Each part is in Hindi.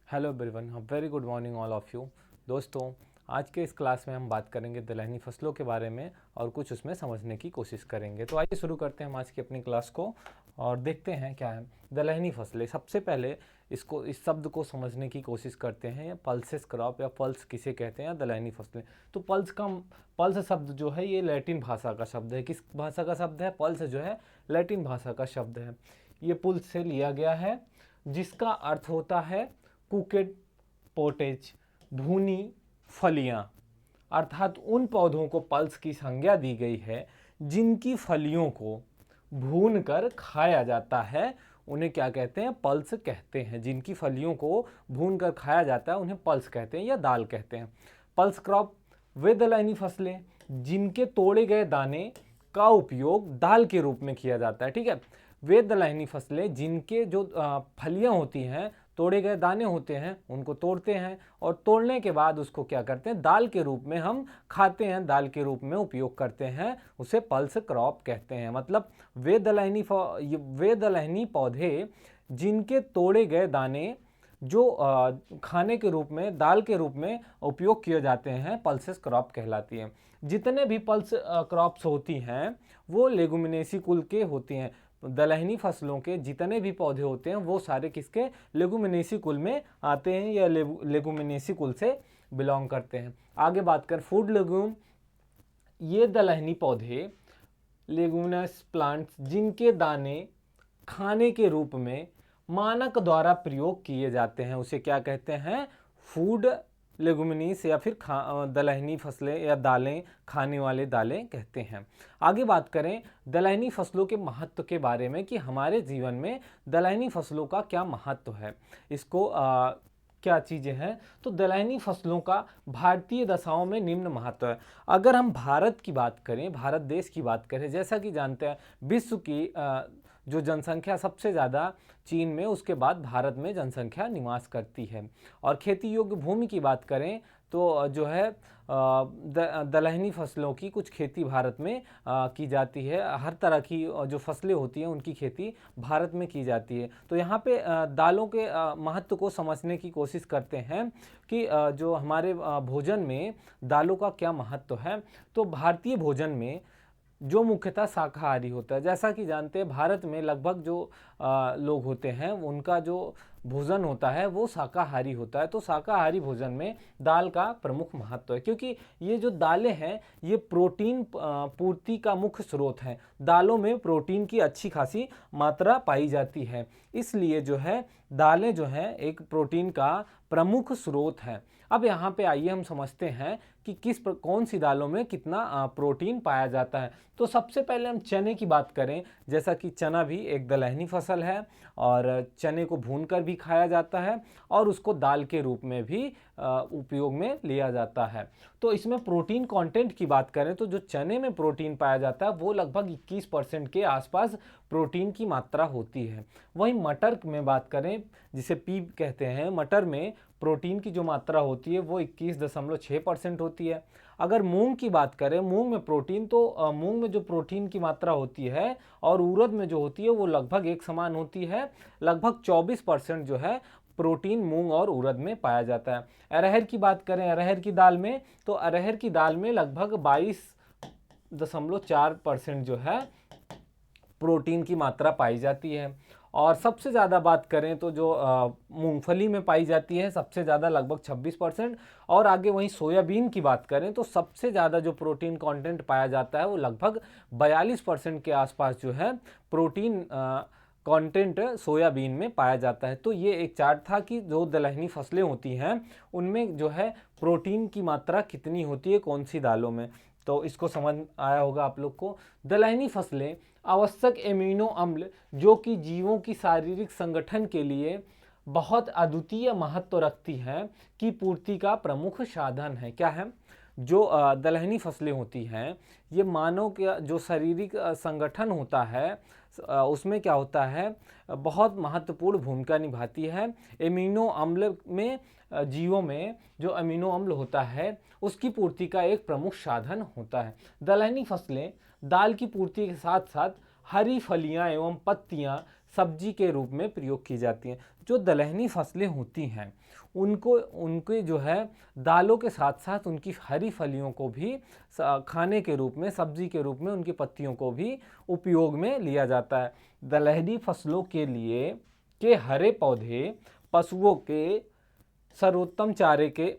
Hello everyone, very good morning all of you. दोस्तों, आज के इस क्लास में हम बात करेंगे दलहनी फसलों के बारे में और कुछ उसमें समझने की कोशिश करेंगे। तो आइए शुरू करते हैं हम आज की अपनी क्लास को और देखते हैं क्या है दलहनी फसलें। सबसे पहले इस शब्द को समझने की कोशिश करते हैं। पल्सेस क्रॉप या पल्स किसे कहते हैं या दलहनी फसलें। तो पल्स शब्द जो है ये लैटिन भाषा का शब्द है। किस भाषा का शब्द है? पल्स जो है लैटिन भाषा का शब्द है। ये पुल से लिया गया है जिसका अर्थ होता है कुकेड पोटेज, भुनी फलियां। अर्थात उन पौधों को पल्स की संज्ञा दी गई है जिनकी फलियों को भून कर खाया जाता है। उन्हें क्या कहते हैं? पल्स कहते हैं। जिनकी फलियों को भून कर खाया जाता है उन्हें पल्स कहते हैं या दाल कहते हैं। पल्स क्रॉप वे दलहनी फसलें जिनके तोड़े गए दाने का उपयोग दाल के रूप में किया जाता है। ठीक है, वे दलहनी फसलें जिनके जो फलियां होती हैं, तोड़े गए दाने होते हैं, उनको तोड़ते हैं और तोड़ने के बाद उसको क्या करते हैं? दाल के रूप में हम खाते हैं, दाल के रूप में उपयोग करते हैं। उसे पल्स क्रॉप कहते हैं। मतलब वे दलहनी पौधे जिनके तोड़े गए दाने जो खाने के रूप में, दाल के रूप में उपयोग किए जाते हैं, पल्सेस क्रॉप कहलाती हैं। जितने भी पल्स क्रॉप्स होती हैं वो लेगुमिनेसी कुल के होती हैं। दलहनी फसलों के जितने भी पौधे होते हैं वो सारे किसके? लेगुमिनेसी कुल में आते हैं या लेगुमिनेसी कुल से बिलोंग करते हैं। आगे बात कर फूड लेग्यूम। ये दलहनी पौधे लेगुमिनस प्लांट्स जिनके दाने खाने के रूप में मानक द्वारा प्रयोग किए जाते हैं उसे क्या कहते हैं? फूड लेगुमिनीस या फिर दलहनी फसलें या दालें, खाने वाले दालें कहते हैं। आगे बात करें दलहनी फसलों के महत्व के बारे में कि हमारे जीवन में दलहनी फसलों का क्या महत्व है, इसको क्या चीज़ें हैं। तो दलहनी फसलों का भारतीय दशाओं में निम्न महत्व है। अगर हम भारत की बात करें, भारत देश की बात करें, जैसा कि जानते हैं विश्व की जो जनसंख्या सबसे ज़्यादा चीन में, उसके बाद भारत में जनसंख्या निवास करती है। और खेती योग्य भूमि की बात करें तो जो है दलहनी फसलों की कुछ खेती भारत में की जाती है। हर तरह की जो फसलें होती हैं उनकी खेती भारत में की जाती है। तो यहाँ पे दालों के महत्व को समझने की कोशिश करते हैं कि जो हमारे भोजन में दालों का क्या महत्व है। तो भारतीय भोजन में जो मुख्यतः शाकाहारी होता है, जैसा कि जानते हैं भारत में लगभग जो लोग होते हैं उनका जो भोजन होता है वो शाकाहारी होता है। तो शाकाहारी भोजन में दाल का प्रमुख महत्व है क्योंकि ये जो दालें हैं ये प्रोटीन पूर्ति का मुख्य स्रोत हैं। दालों में प्रोटीन की अच्छी खासी मात्रा पाई जाती है, इसलिए जो है दालें जो हैं एक प्रोटीन का प्रमुख स्रोत हैं। अब यहाँ पे आइए हम समझते हैं कि कौन सी दालों में कितना प्रोटीन पाया जाता है। तो सबसे पहले हम चने की बात करें, जैसा कि चना भी एक दलहनी फसल है और चने को भूनकर भी खाया जाता है और उसको दाल के रूप में भी उपयोग में लिया जाता है। तो इसमें प्रोटीन कंटेंट की बात करें तो जो चने में प्रोटीन पाया जाता है वो लगभग 21% के आसपास प्रोटीन की मात्रा होती है। वहीं मटर में बात करें, जिसे पीब कहते हैं, मटर में प्रोटीन की जो मात्रा होती है वो 21.6% होती है। अगर मूंग की बात करें, मूंग में प्रोटीन तो मूंग में जो प्रोटीन की मात्रा होती है और उड़द में जो होती है वो लगभग एक समान होती है। लगभग 24% जो है प्रोटीन मूंग और उड़द में पाया जाता है। अरहर की बात करें, अरहर की दाल में, तो अरहर की दाल में लगभग 22.4% जो है प्रोटीन की मात्रा पाई जाती है। और सबसे ज़्यादा बात करें तो जो मूंगफली में पाई जाती है सबसे ज़्यादा लगभग 26%। और आगे वहीं सोयाबीन की बात करें तो सबसे ज़्यादा जो प्रोटीन कंटेंट पाया जाता है वो लगभग 42% के आसपास जो है प्रोटीन कंटेंट सोयाबीन में पाया जाता है। तो ये एक चार्ट था कि जो दलहनी फसलें होती हैं उनमें जो है प्रोटीन की मात्रा कितनी होती है कौन सी दालों में। तो इसको समझ आया होगा आप लोग को। दलहनी फसलें आवश्यक एमिनो अम्ल जो कि जीवों की शारीरिक संगठन के लिए बहुत अद्वितीय महत्व रखती हैं की पूर्ति का प्रमुख साधन है। क्या है? जो दलहनी फसलें होती हैं ये मानव का जो शारीरिक संगठन होता है उसमें क्या होता है, बहुत महत्वपूर्ण भूमिका निभाती है। एमिनो अम्ल में जीवों में जो अमीनो अम्ल होता है उसकी पूर्ति का एक प्रमुख साधन होता है। दलहनी फसलें दाल की पूर्ति के साथ साथ हरी फलियां एवं पत्तियां सब्जी के रूप में प्रयोग की जाती हैं। जो दलहनी फसलें होती हैं उनको उनके जो है दालों के साथ साथ उनकी हरी फलियों को भी खाने के रूप में, सब्जी के रूप में उनकी पत्तियों को भी उपयोग में लिया जाता है। दलहनी फसलों के लिए के हरे पौधे पशुओं के सर्वोत्तम चारे के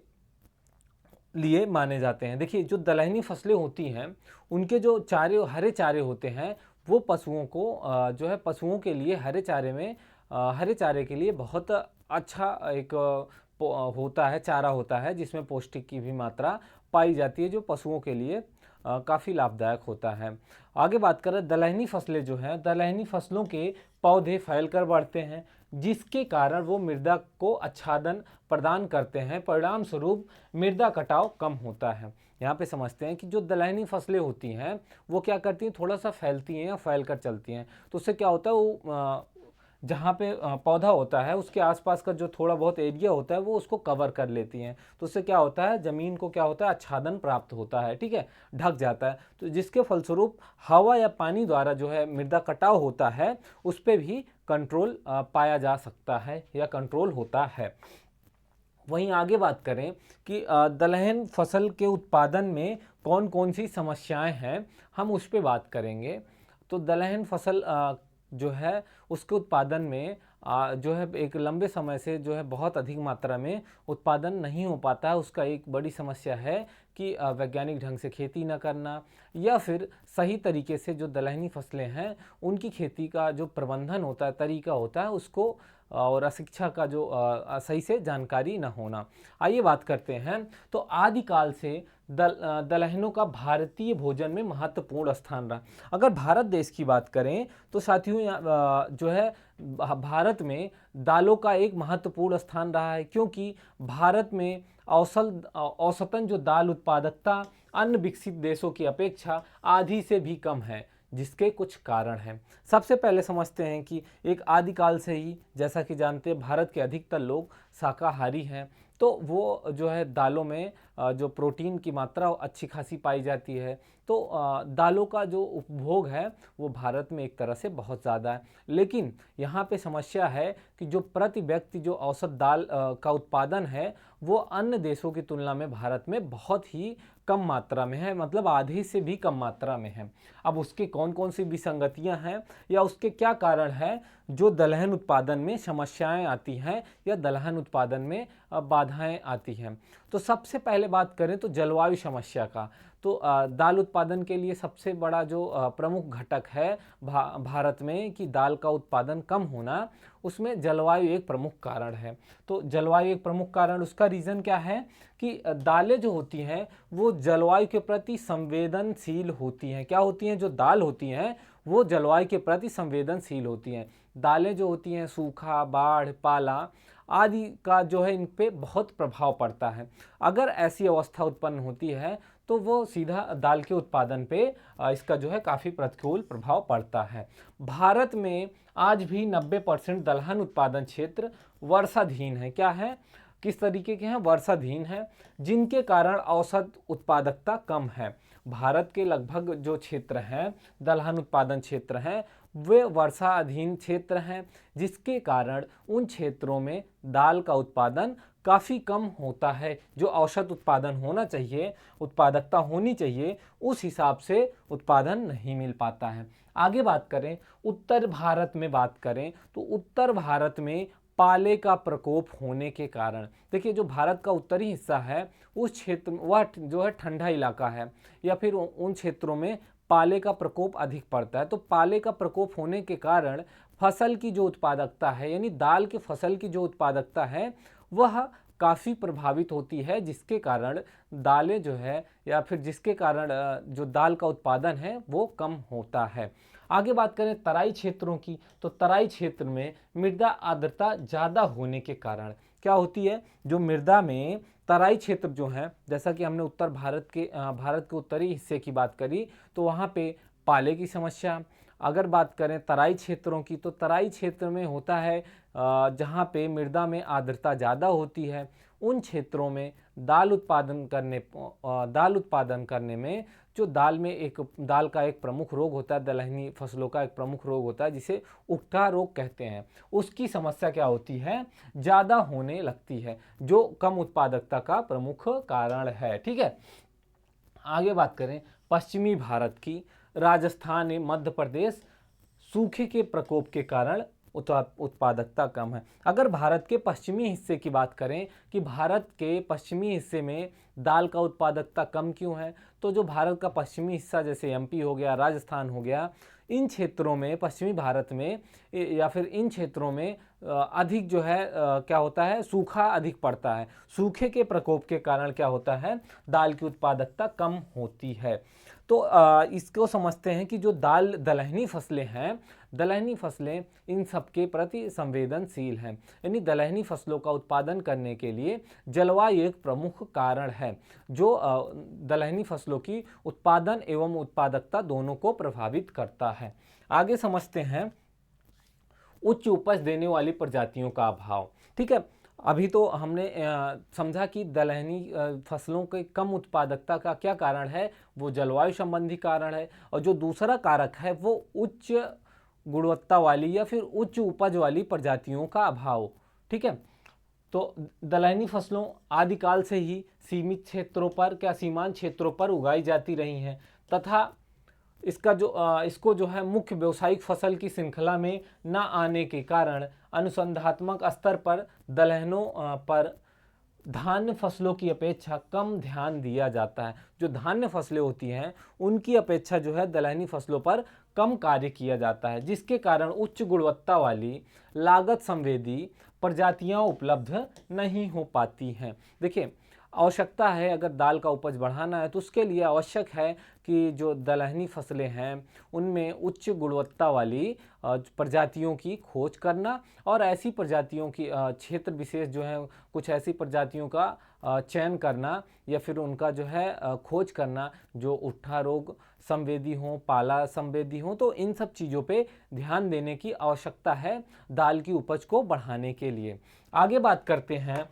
लिए माने जाते हैं। देखिए, जो दलहनी फसलें होती हैं उनके जो चारे, हरे चारे होते हैं वो पशुओं को जो है पशुओं के लिए हरे चारे के लिए बहुत अच्छा एक होता है, चारा होता है जिसमें पौष्टिक की भी मात्रा पाई जाती है, जो पशुओं के लिए काफ़ी लाभदायक होता है। आगे बात करें, दलहनी फसलें जो हैं, दलहनी फसलों के पौधे फैलकर बढ़ते हैं जिसके कारण वो मृदा को आच्छादन प्रदान करते हैं। परिणाम स्वरूप मृदा कटाव कम होता है। यहाँ पे समझते हैं कि जो दलहनी फसलें होती हैं वो क्या करती हैं, थोड़ा सा फैलती हैं या फैल कर चलती हैं, तो उससे क्या होता है, वो जहाँ पे पौधा होता है उसके आसपास का जो थोड़ा बहुत एरिया होता है वो उसको कवर कर लेती हैं। तो उससे क्या होता है, ज़मीन को क्या होता है, आच्छादन प्राप्त होता है, ठीक है, ढक जाता है। तो जिसके फलस्वरूप हवा या पानी द्वारा जो है मृदा कटाव होता है उस पर भी कंट्रोल पाया जा सकता है या कंट्रोल होता है। वहीं आगे बात करें कि दलहन फसल के उत्पादन में कौन कौन सी समस्याएं हैं, हम उस पर बात करेंगे। तो दलहन फसल जो है उसके उत्पादन में जो है एक लंबे समय से जो है बहुत अधिक मात्रा में उत्पादन नहीं हो पाता है। उसका एक बड़ी समस्या है कि वैज्ञानिक ढंग से खेती न करना, या फिर सही तरीके से जो दलहनी फसलें हैं उनकी खेती का जो प्रबंधन होता है, तरीका होता है, उसको और शिक्षा का जो सही से जानकारी न होना। आइए बात करते हैं। तो आदिकाल से दलहनों का भारतीय भोजन में महत्वपूर्ण स्थान रहा। अगर भारत देश की बात करें तो साथियों जो है भारत में दालों का एक महत्वपूर्ण स्थान रहा है, क्योंकि भारत में औसतन जो दाल उत्पादकता अन्य विकसित देशों की अपेक्षा आधी से भी कम है, जिसके कुछ कारण हैं। सबसे पहले समझते हैं कि एक आदिकाल से ही, जैसा कि जानते हैं, भारत के अधिकतर लोग शाकाहारी हैं, तो वो जो है दालों में जो प्रोटीन की मात्रा अच्छी खासी पाई जाती है। तो दालों का जो उपभोग है वो भारत में एक तरह से बहुत ज़्यादा है। लेकिन यहाँ पे समस्या है कि जो प्रति व्यक्ति जो औसत दाल का उत्पादन है वो अन्य देशों की तुलना में भारत में बहुत ही कम मात्रा में है, मतलब आधी से भी कम मात्रा में है। अब उसके कौन कौन सी विसंगतियां हैं या उसके क्या कारण है जो दलहन उत्पादन में समस्याएं आती हैं या दलहन उत्पादन में बाधाएं आती हैं। तो सबसे पहले बात करें तो जलवायु समस्या का, तो दाल उत्पादन के लिए सबसे बड़ा जो प्रमुख घटक है भारत में कि दाल का उत्पादन कम होना, उसमें जलवायु एक प्रमुख कारण है। तो जलवायु एक प्रमुख कारण, उसका रीज़न क्या है कि दालें जो होती हैं वो जलवायु के प्रति संवेदनशील होती हैं। क्या होती हैं, जो दाल होती हैं वो जलवायु के प्रति संवेदनशील होती हैं। दालें जो होती हैं सूखा, बाढ़, पाला आदि का जो है इन पे बहुत प्रभाव पड़ता है। अगर ऐसी अवस्था उत्पन्न होती है तो वो सीधा दाल के उत्पादन पे इसका जो है काफ़ी प्रतिकूल प्रभाव पड़ता है। भारत में आज भी 90% दलहन उत्पादन क्षेत्र वर्षाधीन है। क्या है, किस तरीके के हैं, वर्षाधीन है, जिनके कारण औसत उत्पादकता कम है। भारत के लगभग जो क्षेत्र हैं दलहन उत्पादन क्षेत्र हैं वे वर्षाधीन क्षेत्र हैं, जिसके कारण उन क्षेत्रों में दाल का उत्पादन काफ़ी कम होता है। जो औसत उत्पादन होना चाहिए, उत्पादकता होनी चाहिए, उस हिसाब से उत्पादन नहीं मिल पाता है। आगे बात करें, उत्तर भारत में बात करें तो उत्तर भारत में पाले का प्रकोप होने के कारण, देखिए जो भारत का उत्तरी हिस्सा है उस क्षेत्र वह जो है ठंडा इलाका है, या फिर उन क्षेत्रों में पाले का प्रकोप अधिक पड़ता है। तो पाले का प्रकोप होने के कारण फसल की जो उत्पादकता है, यानी दाल के फसल की जो उत्पादकता है वह काफ़ी प्रभावित होती है, जिसके कारण दालें जो है या फिर जिसके कारण जो दाल का उत्पादन है वो कम होता है। आगे बात करें तराई क्षेत्रों की, तो तराई क्षेत्र में मृदा आर्द्रता ज़्यादा होने के कारण क्या होती है, जो मृदा में तराई क्षेत्र जो है, जैसा कि हमने उत्तर भारत के उत्तरी हिस्से की बात करी, तो वहाँ पे पाले की समस्या। अगर बात करें तराई क्षेत्रों की, तो तराई क्षेत्र में होता है जहाँ पे मृदा में आर्द्रता ज़्यादा होती है उन क्षेत्रों में दाल उत्पादन करने में जो दाल का एक प्रमुख रोग होता है, दलहनी फसलों का एक प्रमुख रोग होता है जिसे उकठा रोग कहते हैं, उसकी समस्या क्या होती है, ज़्यादा होने लगती है, जो कम उत्पादकता का प्रमुख कारण है। ठीक है, आगे बात करें पश्चिमी भारत की, राजस्थान एवं मध्य प्रदेश सूखे के प्रकोप के कारण उत्पादकता कम है। अगर भारत के पश्चिमी हिस्से की बात करें कि भारत के पश्चिमी हिस्से में दाल का उत्पादकता कम क्यों है, तो जो भारत का पश्चिमी हिस्सा जैसे एमपी हो गया, राजस्थान हो गया, इन क्षेत्रों में, पश्चिमी भारत में या फिर इन क्षेत्रों में अधिक जो है क्या होता है, सूखा अधिक पड़ता है। सूखे के प्रकोप के कारण क्या होता है, दाल की उत्पादकता कम होती है। तो इसको समझते हैं कि जो दलहनी फसलें हैं, दलहनी फसलें इन सब के प्रति संवेदनशील हैं, यानी दलहनी फसलों का उत्पादन करने के लिए जलवायु एक प्रमुख कारण है जो दलहनी फसलों की उत्पादन एवं उत्पादकता दोनों को प्रभावित करता है। आगे समझते हैं उच्च उपज देने वाली प्रजातियों का अभाव। ठीक है, अभी तो हमने समझा कि दलहनी फसलों के कम उत्पादकता का क्या कारण है, वो जलवायु संबंधी कारण है, और जो दूसरा कारक है वो उच्च गुणवत्ता वाली या फिर उच्च उपज वाली प्रजातियों का अभाव। ठीक है, तो दलहनी फसलों आदिकाल से ही सीमित क्षेत्रों पर, सीमांत क्षेत्रों पर उगाई जाती रही हैं तथा इसको जो है मुख्य व्यावसायिक फसल की श्रृंखला में न आने के कारण अनुसंधात्मक स्तर पर दलहनों पर धान्य फसलों की अपेक्षा कम ध्यान दिया जाता है। जो धान्य फसलें होती हैं उनकी अपेक्षा जो है दलहनी फसलों पर कम कार्य किया जाता है, जिसके कारण उच्च गुणवत्ता वाली लागत संवेदी प्रजातियां उपलब्ध नहीं हो पाती हैं। देखिए, आवश्यकता है अगर दाल का उपज बढ़ाना है तो उसके लिए आवश्यक है कि जो दलहनी फसलें हैं उनमें उच्च गुणवत्ता वाली प्रजातियों की खोज करना, और ऐसी प्रजातियों की क्षेत्र विशेष जो है कुछ ऐसी प्रजातियों का चयन करना या फिर उनका जो है खोज करना जो उकठा रोग संवेदी हों, पाला संवेदी हों। तो इन सब चीज़ों पे ध्यान देने की आवश्यकता है दाल की उपज को बढ़ाने के लिए। आगे बात करते हैं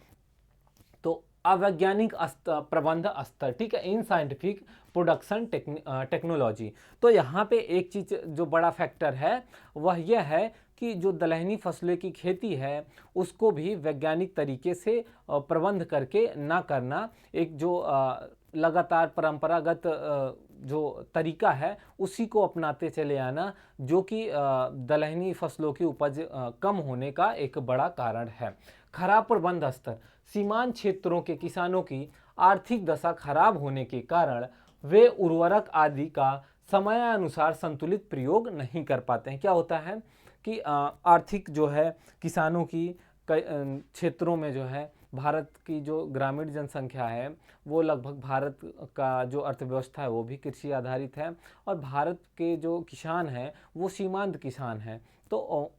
तो अवैज्ञानिक प्रबंध स्तर। ठीक है, इन साइंटिफिक प्रोडक्शन टेक्नोलॉजी। तो यहाँ पे एक चीज़ जो बड़ा फैक्टर है वह यह है कि जो दलहनी फसलें की खेती है उसको भी वैज्ञानिक तरीके से प्रबंध करके ना करना, एक जो लगातार परंपरागत जो तरीका है उसी को अपनाते चले आना, जो कि दलहनी फसलों की उपज कम होने का एक बड़ा कारण है। खराब प्रबंध स्तर। सीमांत क्षेत्रों के किसानों की आर्थिक दशा खराब होने के कारण वे उर्वरक आदि का समयानुसार संतुलित प्रयोग नहीं कर पाते हैं। क्या होता है कि आर्थिक जो है किसानों की क्षेत्रों में जो है, भारत की जो ग्रामीण जनसंख्या है वो लगभग, भारत का जो अर्थव्यवस्था है वो भी कृषि आधारित है, और भारत के जो किसान हैं वो सीमांत किसान हैं। तो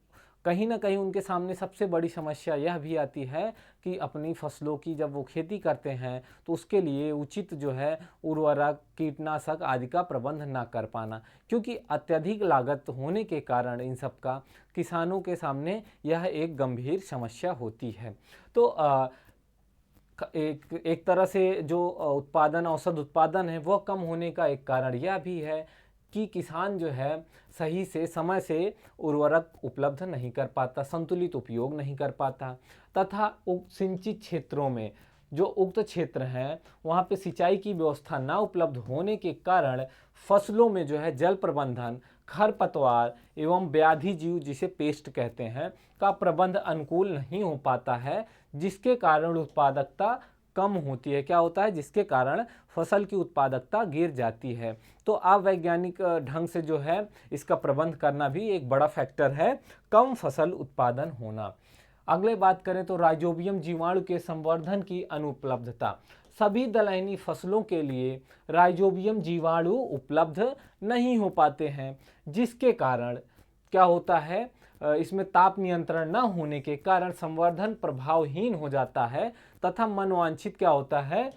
कहीं ना कहीं उनके सामने सबसे बड़ी समस्या यह भी आती है कि अपनी फसलों की जब वो खेती करते हैं तो उसके लिए उचित जो है उर्वरक, कीटनाशक आदि का प्रबंध ना कर पाना, क्योंकि अत्यधिक लागत होने के कारण इन सब का किसानों के सामने यह एक गंभीर समस्या होती है। तो एक तरह से जो औसत उत्पादन है वह कम होने का एक कारण यह भी है कि किसान जो है सही से समय से उर्वरक उपलब्ध नहीं कर पाता, संतुलित उपयोग नहीं कर पाता, तथा सिंचित क्षेत्रों में जो उक्त क्षेत्र हैं वहाँ पे सिंचाई की व्यवस्था ना उपलब्ध होने के कारण फसलों में जो है जल प्रबंधन, खरपतवार एवं व्याधि जीव जिसे पेस्ट कहते हैं का प्रबंध अनुकूल नहीं हो पाता है, जिसके कारण उत्पादकता कम होती है। क्या होता है, जिसके कारण फसल की उत्पादकता गिर जाती है। तो अवैज्ञानिक ढंग से जो है इसका प्रबंध करना भी एक बड़ा फैक्टर है, कम फसल उत्पादन होना। अगले बात करें तो राइजोबियम जीवाणु के संवर्धन की अनुपलब्धता। सभी दलहनी फसलों के लिए राइजोबियम जीवाणु उपलब्ध नहीं हो पाते हैं, जिसके कारण क्या होता है, इसमें ताप नियंत्रण न होने के कारण संवर्धन प्रभावहीन हो जाता है तथा मनोवांछित क्या होता है,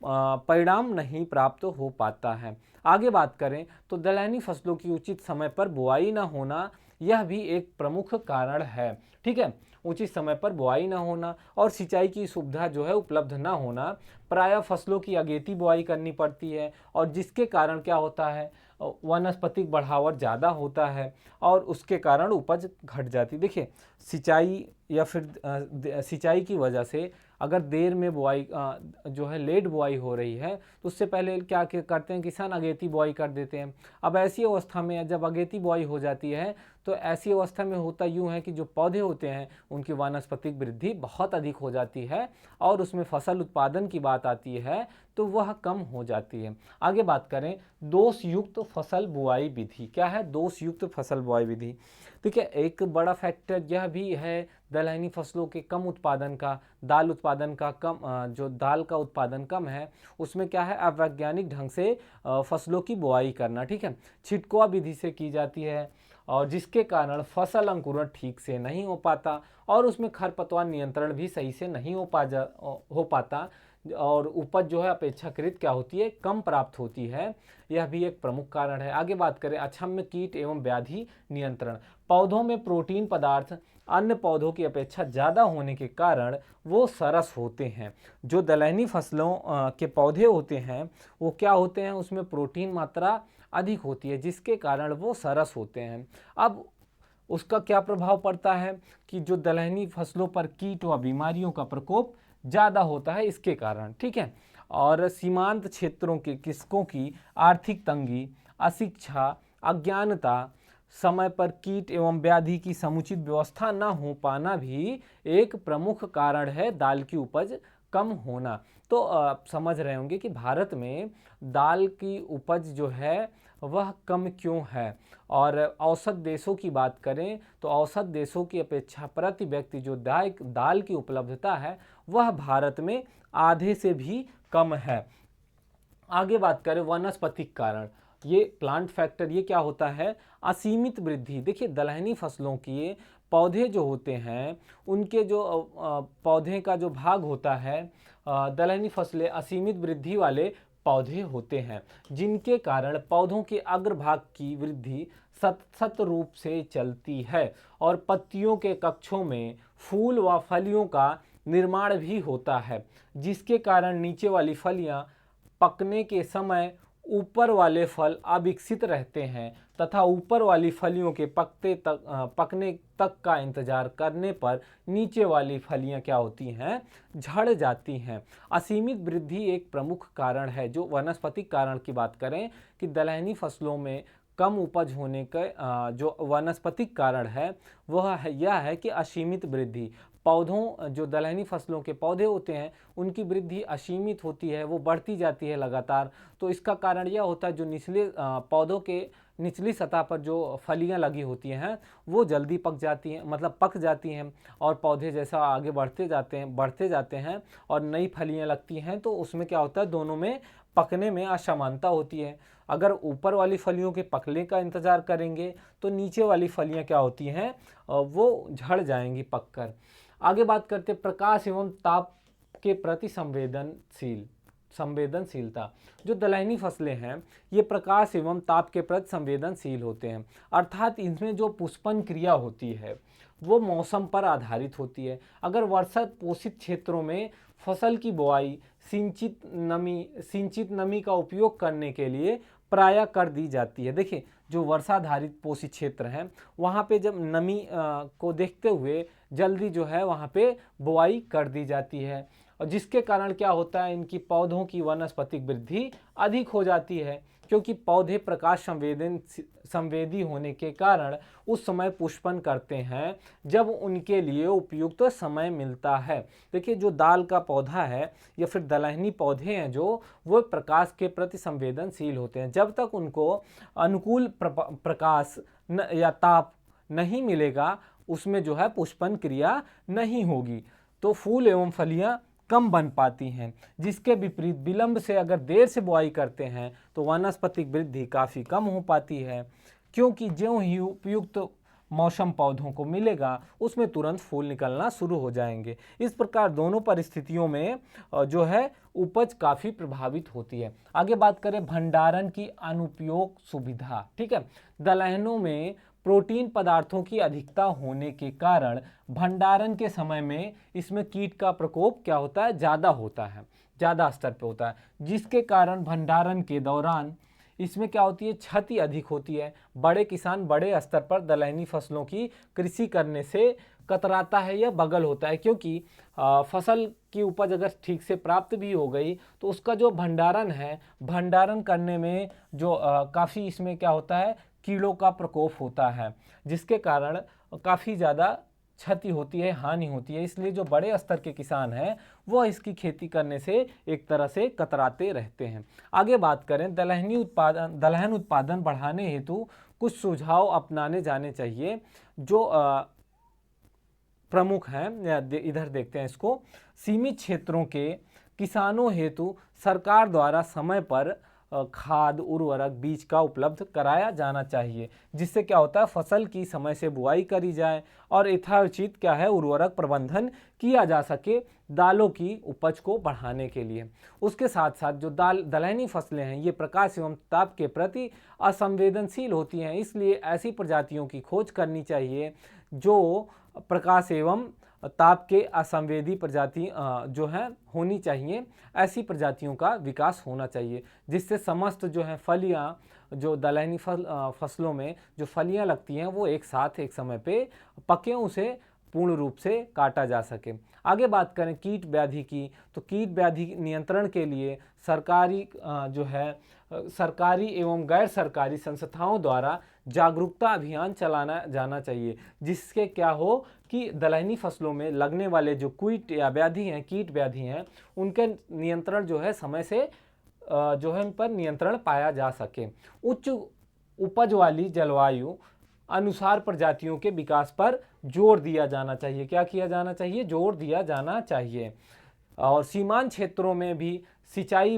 परिणाम नहीं प्राप्त हो पाता है। आगे बात करें तो दलहनी फसलों की उचित समय पर बुआई न होना यह भी एक प्रमुख कारण है। ठीक है, उचित समय पर बुआई न होना और सिंचाई की सुविधा जो है उपलब्ध न होना, प्रायः फसलों की अगेती बुआई करनी पड़ती है और जिसके कारण क्या होता है, वनस्पतिक बढ़ावट ज़्यादा होता है और उसके कारण उपज घट जाती है। देखिए, सिंचाई या फिर सिंचाई की वजह से अगर देर में बुआई जो है लेट बुआई हो रही है तो उससे पहले क्या करते हैं किसान, अगेती बुआई कर देते हैं। अब ऐसी अवस्था में जब अगेती बुआई हो जाती है तो ऐसी अवस्था में होता यूँ है कि जो पौधे होते हैं उनकी वानस्पतिक वृद्धि बहुत अधिक हो जाती है और उसमें फसल उत्पादन की बात आती है तो वह कम हो जाती है। आगे बात करें दोष युक्त फसल बुआई विधि। क्या है दोष युक्त फसल बुआई विधि? देखिए, एक बड़ा फैक्टर यह भी है दलहनी फसलों के कम उत्पादन का, दाल उत्पादन का कम, जो दाल का उत्पादन कम है उसमें क्या है, अवैज्ञानिक ढंग से फसलों की बुआई करना। ठीक है, छिटकुआ विधि से की जाती है और जिसके कारण फसल अंकुरण ठीक से नहीं हो पाता और उसमें खरपतवार नियंत्रण भी सही से नहीं हो पाता और उपज जो है अपेक्षाकृत क्या होती है, कम प्राप्त होती है। यह भी एक प्रमुख कारण है। आगे बात करें अक्षम्य कीट एवं व्याधि नियंत्रण। पौधों में प्रोटीन पदार्थ अन्य पौधों की अपेक्षा ज़्यादा होने के कारण वो सरस होते हैं। जो दलहनी फसलों के पौधे होते हैं वो क्या होते हैं, उसमें प्रोटीन मात्रा अधिक होती है जिसके कारण वो सरस होते हैं। अब उसका क्या प्रभाव पड़ता है कि जो दलहनी फसलों पर कीट व बीमारियों का प्रकोप ज़्यादा होता है इसके कारण। ठीक है, और सीमांत क्षेत्रों के कृषकों की आर्थिक तंगी, अशिक्षा, अज्ञानता, समय पर कीट एवं व्याधि की समुचित व्यवस्था न हो पाना भी एक प्रमुख कारण है दाल की उपज कम होना। तो आप समझ रहे होंगे कि भारत में दाल की उपज जो है वह कम क्यों है। और औसत देशों की बात करें तो औसत देशों की अपेक्षा प्रति व्यक्ति जो दाल की उपलब्धता है वह भारत में आधे से भी कम है। आगे बात करें वनस्पतिक कारण, ये प्लांट फैक्टर, ये क्या होता है, असीमित वृद्धि। देखिए, दलहनी फसलों की पौधे जो होते हैं उनके जो पौधे का जो भाग होता है, दलहनी फसलें असीमित वृद्धि वाले पौधे होते हैं जिनके कारण पौधों के अग्रभाग की वृद्धि सतत रूप से चलती है और पत्तियों के कक्षों में फूल व फलियों का निर्माण भी होता है जिसके कारण नीचे वाली फलियां पकने के समय ऊपर वाले फल अविकसित रहते हैं तथा ऊपर वाली फलियों के पकने तक का इंतजार करने पर नीचे वाली फलियां क्या होती हैं, झड़ जाती हैं। असीमित वृद्धि एक प्रमुख कारण है। जो वनस्पतिक कारण की बात करें कि दलहनी फसलों में कम उपज होने का जो वनस्पतिक कारण है वह यह है कि असीमित वृद्धि। पौधों, जो दलहनी फसलों के पौधे होते हैं उनकी वृद्धि असीमित होती है, वो बढ़ती जाती है लगातार। तो इसका कारण यह होता है जो निचले पौधों के निचली सतह पर जो फलियां लगी होती हैं वो जल्दी पक जाती हैं, मतलब पक जाती हैं और पौधे जैसा आगे बढ़ते जाते हैं और नई फलियां लगती हैं तो उसमें क्या होता है, दोनों में पकने में असमानता होती है। अगर ऊपर वाली फलियों के पकने का इंतज़ार करेंगे तो नीचे वाली फलियां क्या होती हैं, वो झड़ जाएंगी पककर। आगे बात करते प्रकाश एवं ताप के प्रति संवेदनशीलता। जो दलहनी फसलें हैं ये प्रकाश एवं ताप के प्रति संवेदनशील होते हैं, अर्थात इनमें जो पुष्पन क्रिया होती है वो मौसम पर आधारित होती है। अगर वर्षा पोषित क्षेत्रों में फसल की बुआई सिंचित नमी का उपयोग करने के लिए प्रायः कर दी जाती है। देखिए, जो वर्षाधारित पोषित क्षेत्र हैं वहाँ पे जब नमी को देखते हुए जल्दी जो है वहाँ पे बुआई कर दी जाती है और जिसके कारण क्या होता है, इनकी पौधों की वानस्पतिक वृद्धि अधिक हो जाती है क्योंकि पौधे प्रकाश संवेदी होने के कारण उस समय पुष्पन करते हैं जब उनके लिए उपयुक्त समय मिलता है। देखिए, जो दाल का पौधा है या फिर दलहनी पौधे हैं जो वो प्रकाश के प्रति संवेदनशील होते हैं। जब तक उनको अनुकूल प्रकाश या ताप नहीं मिलेगा उसमें जो है पुष्पन क्रिया नहीं होगी तो फूल एवं फलियां कम बन पाती हैं। जिसके विपरीत विलंब से अगर देर से बुआई करते हैं तो वानस्पतिक वृद्धि काफ़ी कम हो पाती है क्योंकि ज्यों ही उपयुक्त मौसम पौधों को मिलेगा उसमें तुरंत फूल निकलना शुरू हो जाएंगे। इस प्रकार दोनों परिस्थितियों में जो है उपज काफ़ी प्रभावित होती है। आगे बात करें भंडारण की अनुपयोग सुविधा। ठीक है, दलहनों में प्रोटीन पदार्थों की अधिकता होने के कारण भंडारण के समय में इसमें कीट का प्रकोप क्या होता है, ज़्यादा होता है, ज़्यादा स्तर पे होता है, जिसके कारण भंडारण के दौरान इसमें क्या होती है, क्षति अधिक होती है। बड़े किसान बड़े स्तर पर दलहनी फसलों की कृषि करने से कतराता है या बगल होता है, क्योंकि फसल की उपज अगर ठीक से प्राप्त भी हो गई तो उसका जो भंडारण है, भंडारण करने में जो काफ़ी इसमें क्या होता है, कीड़ों का प्रकोप होता है, जिसके कारण काफ़ी ज़्यादा क्षति होती है, हानि होती है। इसलिए जो बड़े स्तर के किसान हैं वो इसकी खेती करने से एक तरह से कतराते रहते हैं। आगे बात करें, दलहन उत्पादन बढ़ाने हेतु कुछ सुझाव अपनाने जाने चाहिए जो प्रमुख हैं। इधर देखते हैं इसको। सीमित क्षेत्रों के किसानों हेतु सरकार द्वारा समय पर खाद, उर्वरक, बीज का उपलब्ध कराया जाना चाहिए, जिससे क्या होता है, फसल की समय से बुआई करी जाए और यथोचित क्या है, उर्वरक प्रबंधन किया जा सके दालों की उपज को बढ़ाने के लिए। उसके साथ साथ जो दलहनी फसलें हैं ये प्रकाश एवं ताप के प्रति असंवेदनशील होती हैं, इसलिए ऐसी प्रजातियों की खोज करनी चाहिए जो प्रकाश एवं ताप के असंवेदी प्रजाति जो है होनी चाहिए। ऐसी प्रजातियों का विकास होना चाहिए जिससे समस्त जो है फलियां, जो दलहनी फसलों में जो फलियां लगती हैं वो एक साथ एक समय पे पके, उसे पूर्ण रूप से काटा जा सके। आगे बात करें कीट व्याधि की, तो कीट व्याधि नियंत्रण के लिए सरकारी एवं गैर सरकारी संस्थाओं द्वारा जागरूकता अभियान चलाना जाना चाहिए, जिसके क्या हो कि दलहनी फसलों में लगने वाले जो कीट व्याधि हैं उनके नियंत्रण जो है समय से जो है उन पर नियंत्रण पाया जा सके। उच्च उपज वाली जलवायु अनुसार प्रजातियों के विकास पर जोर दिया जाना चाहिए। क्या किया जाना चाहिए? जोर दिया जाना चाहिए। और सीमांत क्षेत्रों में भी सिंचाई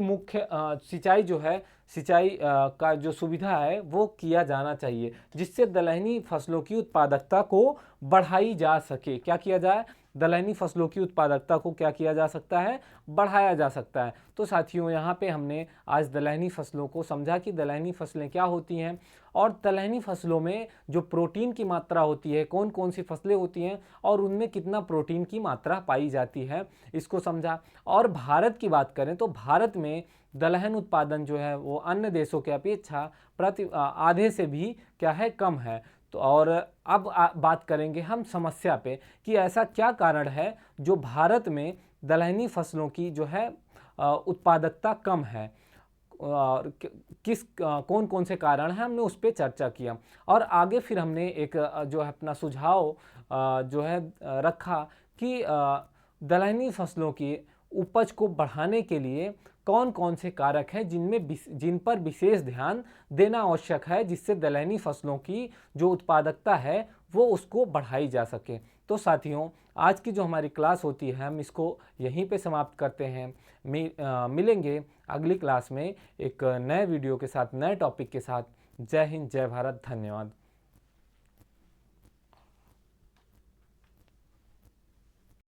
का जो सुविधा है वो किया जाना चाहिए, जिससे दलहनी फसलों की उत्पादकता को बढ़ाई जा सके। क्या किया जाए? दलहनी फसलों की उत्पादकता को क्या किया जा सकता है? बढ़ाया जा सकता है। तो साथियों, यहाँ पे हमने आज दलहनी फसलों को समझा कि दलहनी फसलें क्या होती हैं और दलहनी फसलों में जो प्रोटीन की मात्रा होती है, कौन कौन सी फसलें होती हैं और उनमें कितना प्रोटीन की मात्रा पाई जाती है, इसको समझा। और भारत की बात करें तो भारत में दलहन उत्पादन जो है वो अन्य देशों की अपेक्षा आधे से भी क्या है, कम है। तो और अब बात करेंगे हम समस्या पे कि ऐसा क्या कारण है जो भारत में दलहनी फसलों की जो है उत्पादकता कम है और कौन कौन से कारण हैं, हमने उस पर चर्चा किया। और आगे फिर हमने एक जो है अपना सुझाव जो है रखा कि दलहनी फसलों की उपज को बढ़ाने के लिए कौन कौन से कारक हैं जिन पर विशेष ध्यान देना आवश्यक है, जिससे दलहनी फसलों की जो उत्पादकता है वो उसको बढ़ाई जा सके। तो साथियों, आज की जो हमारी क्लास होती है हम इसको यहीं पे समाप्त करते हैं। मिलेंगे अगली क्लास में एक नए वीडियो के साथ, नए टॉपिक के साथ। जय हिंद, जय भारत, धन्यवाद।